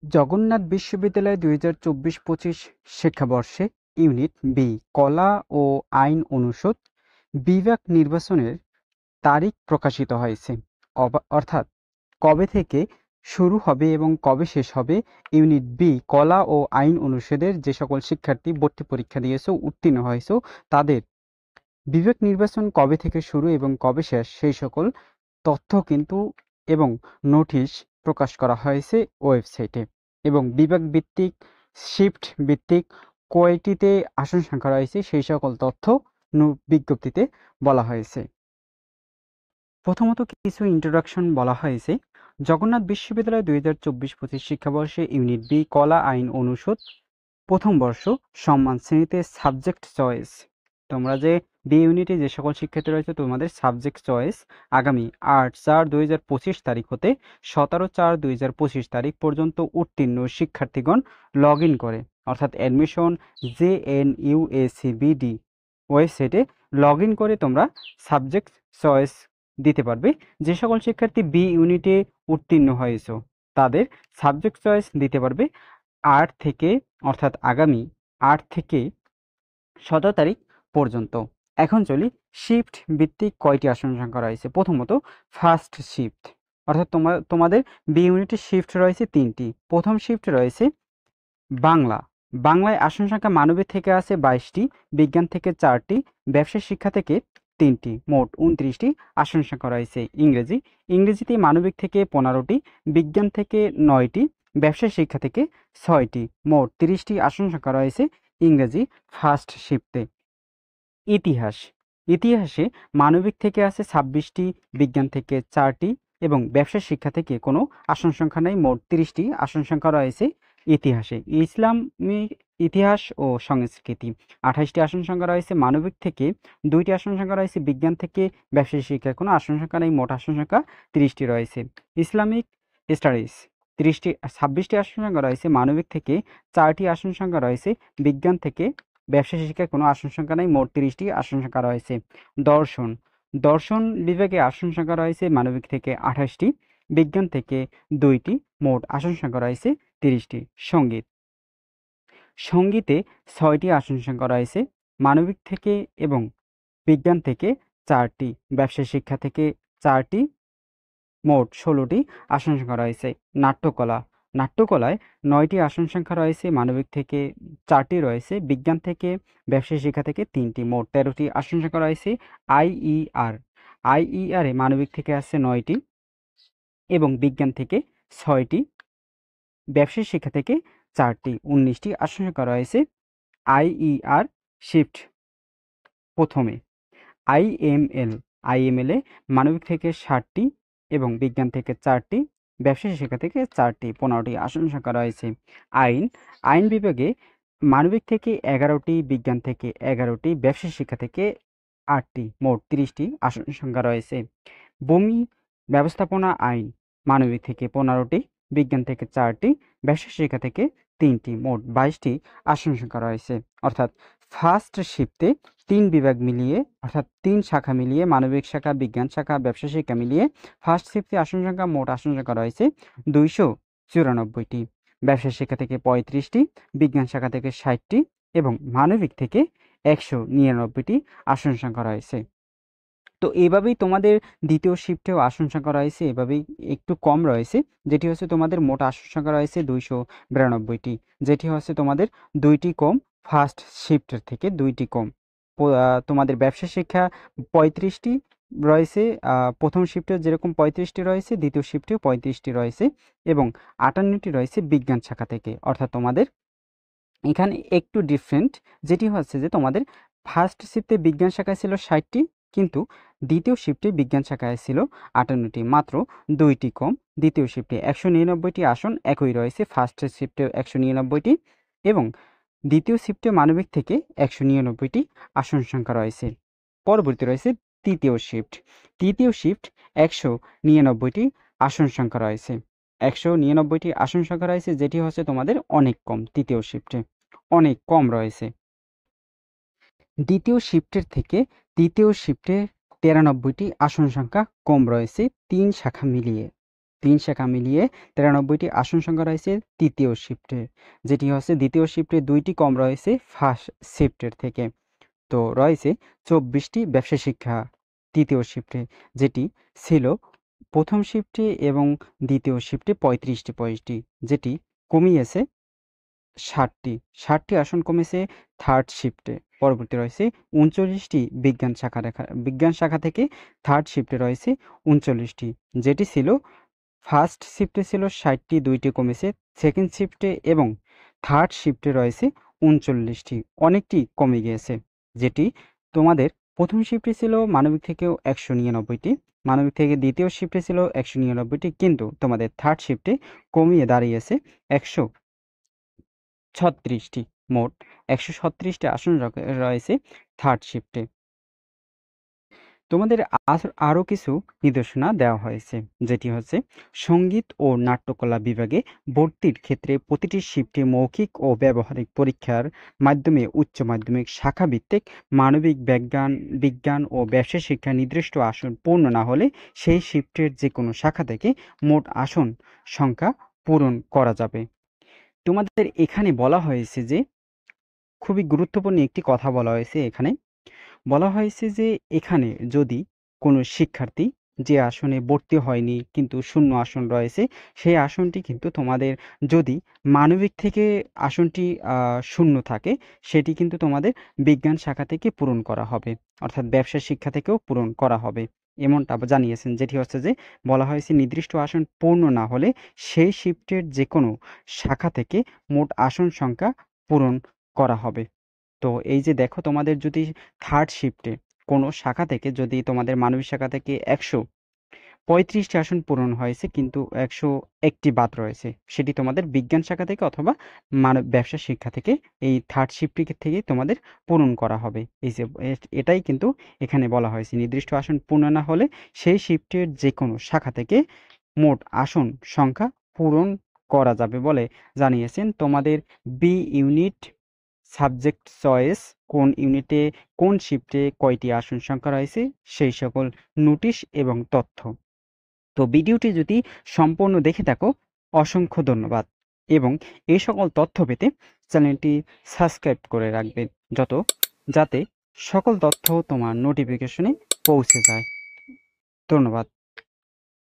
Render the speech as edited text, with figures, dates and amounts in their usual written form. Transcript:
জগন্নাথ বিশ্ববিদ্যালয় ২০২৪-২৫ শিক্ষাবর্ষে unit B কলা ও আইন অনুষদ বিভাগ নির্বাচনের তারিখ প্রকাশিত হয়েছে। অর্থাৎ কবে থেকে শুরু হবে এবং কবে শেষ হবে ইউনিট বি কলা ও আইন অনুষদের যে সকল শিক্ষার্থী ভর্তি পরীক্ষা দিয়েছো, উত্তীর্ণ হয়েছো, তাদের বিভাগ নির্বাচন কবে থেকে শুরু এবং কবে শেষ সেই সকল তথ্য কিন্তু এবং নোটিশ প্রকাশ করা হয়েছে ওয়েবসাইটে। এবং বিভাগ ভিত্তিক, শিফট ভিত্তিক কয়টিতে আসন সংখ্যা রয়েছে সেই সকল তথ্য বিজ্ঞপ্তিতে বলা হয়েছে। প্রথমত কিছু ইন্ট্রোডাকশন বলা হয়েছে। জগন্নাথ বিশ্ববিদ্যালয় ২০২৪-২৫ শিক্ষাবর্ষে ইউনিট বি কলা আইন অনুষদ প্রথম বর্ষ সম্মান শ্রেণীতে সাবজেক্ট চয়েস। তোমরা যে বি ইউনিটে যে সকল শিক্ষার্থী রয়েছে তোমাদের সাবজেক্ট চয়েস আগামী ৮/৪/২০২৫ তারিখ হতে ১৭/৪/২০২৫ তারিখ পর্যন্ত উত্তীর্ণ শিক্ষার্থীগণ লগ ইন করে, অর্থাৎ অ্যাডমিশন JNUACBD ওয়েবসাইটে লগ ইন করে তোমরা সাবজেক্ট চয়েস দিতে পারবে। যে সকল শিক্ষার্থী বি ইউনিটে উত্তীর্ণ হয়েছো তাদের সাবজেক্ট চয়েস দিতে পারবে ৮ থেকে, অর্থাৎ আগামী ৮ থেকে ১৭ তারিখ পর্যন্ত। এখন চলি শিফট ভিত্তিক কয়টি আসন সংখ্যা রয়েছে। প্রথমত ফার্স্ট শিফট, অর্থাৎ তোমাদের বি ইউনিটের শিফট রয়েছে ৩টি। প্রথম শিফট রয়েছে বাংলা। বাংলায় আসন সংখ্যা মানবিক থেকে আছে ২২টি, বিজ্ঞান থেকে 4টি, ব্যবসায় শিক্ষা থেকে 3টি, মোট 29টি আসন সংখ্যা রয়েছে। ইংরেজি, ইংরেজিতে মানবিক থেকে 15টি, বিজ্ঞান থেকে 9টি, ব্যবসায় শিক্ষা থেকে 6টি, মোট 30টি আসন সংখ্যা রয়েছে ইংরেজি ফার্স্ট শিফটে। ইতিহাস, ইতিহাসে মানবিক থেকে আছে 26টি, বিজ্ঞান থেকে 4টি এবং ব্যবসায় শিক্ষা থেকে কোনো আসন সংখ্যা নেই, মোট 30টি আসন সংখ্যা রয়েছে ইতিহাসে। ইসলামী ইতিহাস ও সংস্কৃতি 28টি আসন সংখ্যা রয়েছে মানবিক থেকে, 2টি আসন সংখ্যা রয়েছে বিজ্ঞান থেকে, ব্যবসায় শিক্ষায় কোনো আসন সংখ্যা নেই, মোট আসন সংখ্যা 30টি রয়েছে। ইসলামিক স্টাডিজ 26টি আসন সংখ্যা রয়েছে মানবিক থেকে, 4টি আসন সংখ্যা রয়েছে বিজ্ঞান থেকে, ব্যবসায় শিক্ষায় কোনো আসন সংখ্যা নেই, মোট 30টি আসন সংখ্যা রয়েছে। দর্শন, দর্শন বিভাগে আসন সংখ্যা রয়েছে মানবিক থেকে 28টি, বিজ্ঞান থেকে 2টি, মোট আসন সংখ্যা রয়েছে 30টি। সঙ্গীত, সঙ্গীতে 6টি আসন সংখ্যা রয়েছে মানবিক থেকে এবং বিজ্ঞান থেকে 4টি, ব্যবসায় শিক্ষা থেকে 4টি, মোট 16টি আসন সংখ্যা রয়েছে। নাট্যকলা, নাট্যকলায় 9টি আসন সংখ্যা রয়েছে মানবিক থেকে 4টি রয়েছে, বিজ্ঞান থেকে, ব্যবসায় শিক্ষা থেকে 3টি, মোট 13টি আসন সংখ্যা রয়েছে। আইইআর, আইইআরে মানবিক থেকে আছে 9টি এবং বিজ্ঞান থেকে 6টি, ব্যবসায় শিক্ষা থেকে 4টি, 19টি আসন সংখ্যা রয়েছে আইইআর শিফট প্রথমে। আইএমএল, আইএমএলে মানবিক থেকে 60টি এবং বিজ্ঞান থেকে 4টি, ব্যবসায় শিক্ষা থেকে 4টি, 15টি আসন সংখ্যা রয়েছে। আইন, আইন বিভাগে মানবিক থেকে 11টি, বিজ্ঞান থেকে 11টি, ব্যবসায় শিক্ষা থেকে 8টি, মোট 30টি আসন সংখ্যা রয়েছে। ভূমি ব্যবস্থাপনা আইন মানবিক থেকে 15টি, বিজ্ঞান থেকে 4টি, ব্যবসায় শিক্ষা থেকে 3টি, মোট 22টি আসন সংখ্যা রয়েছে। অর্থাৎ ফার্স্ট শিফটে 3 বিভাগ মিলিয়ে, অর্থাৎ 3 শাখা মিলিয়ে, মানবিক শাখা, বিজ্ঞান শাখা, ব্যবসা শিক্ষা মিলিয়ে ফার্স্ট শিফটে আসন সংখ্যা, মোট আসন সংখ্যা রয়েছে 294টি, ব্যবসা শিক্ষা থেকে 35টি, বিজ্ঞান শাখা থেকে 60টি এবং মানবিক থেকে 199টি আসন সংখ্যা রয়েছে। তো এইভাবেই তোমাদের দ্বিতীয় শিফটেও আসন সংখ্যা রয়েছে, এভাবেই একটু কম রয়েছে, যেটি হচ্ছে তোমাদের মোট আসন সংখ্যা রয়েছে 292টি, যেটি হচ্ছে তোমাদের 2টি কম, ফার্স্ট শিফটের থেকে 2টি কম। তোমাদের ব্যবসা শিক্ষা 35টি রয়েছে, প্রথম শিফটে যেরকম 35টি রয়েছে, দ্বিতীয় শিফটেও 35টি রয়েছে এবং 58টি রয়েছে বিজ্ঞান শাখা থেকে। অর্থাৎ তোমাদের এখানে একটু ডিফারেন্ট, যেটি হচ্ছে যে তোমাদের ফার্স্ট শিফটে বিজ্ঞান শাখায় ছিল 60টি, কিন্তু দ্বিতীয় শিফটে বিজ্ঞান শাখায় ছিল 58টি, মাত্র 2টি কম। দ্বিতীয় শিফটে 199টি আসন একই রয়েছে, ফার্স্ট শিফটে 199টি এবং দ্বিতীয় শিফটে মানবিক থেকে 199টি আসন সংখ্যা রয়েছে। পরবর্তী রয়েছে তৃতীয় শিফট, তৃতীয় শিফট 199টি আসন সংখ্যা রয়েছে, 199টি আসন সংখ্যা রয়েছে, যেটি হচ্ছে তোমাদের অনেক কম, তৃতীয় শিফটে অনেক কম রয়েছে। দ্বিতীয় শিফটের থেকে তৃতীয় শিফটে 93টি আসন সংখ্যা কম রয়েছে 3 শাখা মিলিয়ে। 3 শাখা মিলিয়ে 93টি আসন সংখ্যা রয়েছে তৃতীয় শিফটে, যেটি হচ্ছে দ্বিতীয় শিফটে 2টি কম রয়েছে ফার্স্ট শিফটের থেকে। তো রয়েছে 24টি ব্যবসা শিক্ষা তৃতীয় শিফটে, যেটি ছিল প্রথম শিফটে, এবং দ্বিতীয় শিফটে 35টি পয়েন্টটি, যেটি কমিয়েছে 60টি আসন কমেছে থার্ড শিফটে। পরবর্তী রয়েছে 39টি বিজ্ঞান শাখা থেকে থার্ড শিফটে রয়েছে 39টি, যেটি ছিল ফার্স্ট শিফটে ছিল 60টি, 2টি কমেছে সেকেন্ড শিফটে, এবং থার্ড শিফটে রয়েছে 39টি, অনেকটি কমে গিয়েছে। যেটি তোমাদের প্রথম শিফটে ছিল মানবিক থেকেও 199টি, মানবিক থেকে দ্বিতীয় শিফটে ছিল 199টি, কিন্তু তোমাদের থার্ড শিফটে কমিয়ে দাঁড়িয়েছে 136টি। মোট 136টি আসন রয়েছে থার্ড শিফটে। তোমাদের আরও কিছু নির্দেশনা দেওয়া হয়েছে, যেটি হচ্ছে সঙ্গীত ও নাট্যকলা বিভাগে ভর্তির ক্ষেত্রে প্রতিটি শিফটে মৌখিক ও ব্যবহারিক পরীক্ষার মাধ্যমে উচ্চ মাধ্যমিক শাখাভিত্তিক মানবিক বিজ্ঞান ও ব্যবসা শিক্ষা নির্দিষ্ট আসন পূর্ণ না হলে সেই শিফটের যে কোনো শাখা থেকে মোট আসন সংখ্যা পূরণ করা যাবে। তোমাদের এখানে বলা হয়েছে যে খুবই গুরুত্বপূর্ণ একটি কথা বলা হয়েছে। এখানে বলা হয়েছে যে এখানে যদি কোনো শিক্ষার্থী যে আসনে ভর্তি হয়নি কিন্তু শূন্য আসন রয়েছে, সেই আসনটি কিন্তু তোমাদের যদি মানবিক থেকে আসনটি শূন্য থাকে, সেটি কিন্তু তোমাদের বিজ্ঞান শাখা থেকে পূরণ করা হবে, অর্থাৎ ব্যবসা শিক্ষা থেকেও পূরণ করা হবে, এমনটা জানিয়েছেন। যেটি হচ্ছে যে বলা হয়েছে নির্দিষ্ট আসন পূর্ণ না হলে সেই শিফটের যে কোনো শাখা থেকে মোট আসন সংখ্যা পূরণ করা হবে। তো এই যে দেখো, তোমাদের যদি থার্ড শিফটে কোনো শাখা থেকে, যদি তোমাদের মানবিক শাখা থেকে 135টি আসন পূরণ হয়েছে কিন্তু 101টি বাদ রয়েছে, সেটি তোমাদের বিজ্ঞান শাখা থেকে অথবা ব্যবসা শিক্ষা থেকে এই থার্ড শিফটটি থেকে তোমাদের পূরণ করা হবে। এই যে এটাই কিন্তু এখানে বলা হয়েছে, নির্দিষ্ট আসন পূর্ণ না হলে সেই শিফটের যে কোনো শাখা থেকে মোট আসন সংখ্যা পূরণ করা যাবে বলে জানিয়েছেন। তোমাদের বি ইউনিট সাবজেক্ট চয়েস কোন ইউনিটে কোন শিফটে কয়টি আসন সংখ্যা রয়েছে সেই সকল নোটিশ এবং তথ্য। তো ভিডিওটি যদি সম্পূর্ণ দেখে থাকো, অসংখ্য ধন্যবাদ, এবং এই সকল তথ্য পেতে চ্যানেলটি সাবস্ক্রাইব করে রাখবে যাতে সকল তথ্য তোমার নোটিফিকেশনে পৌঁছে যায়। ধন্যবাদ।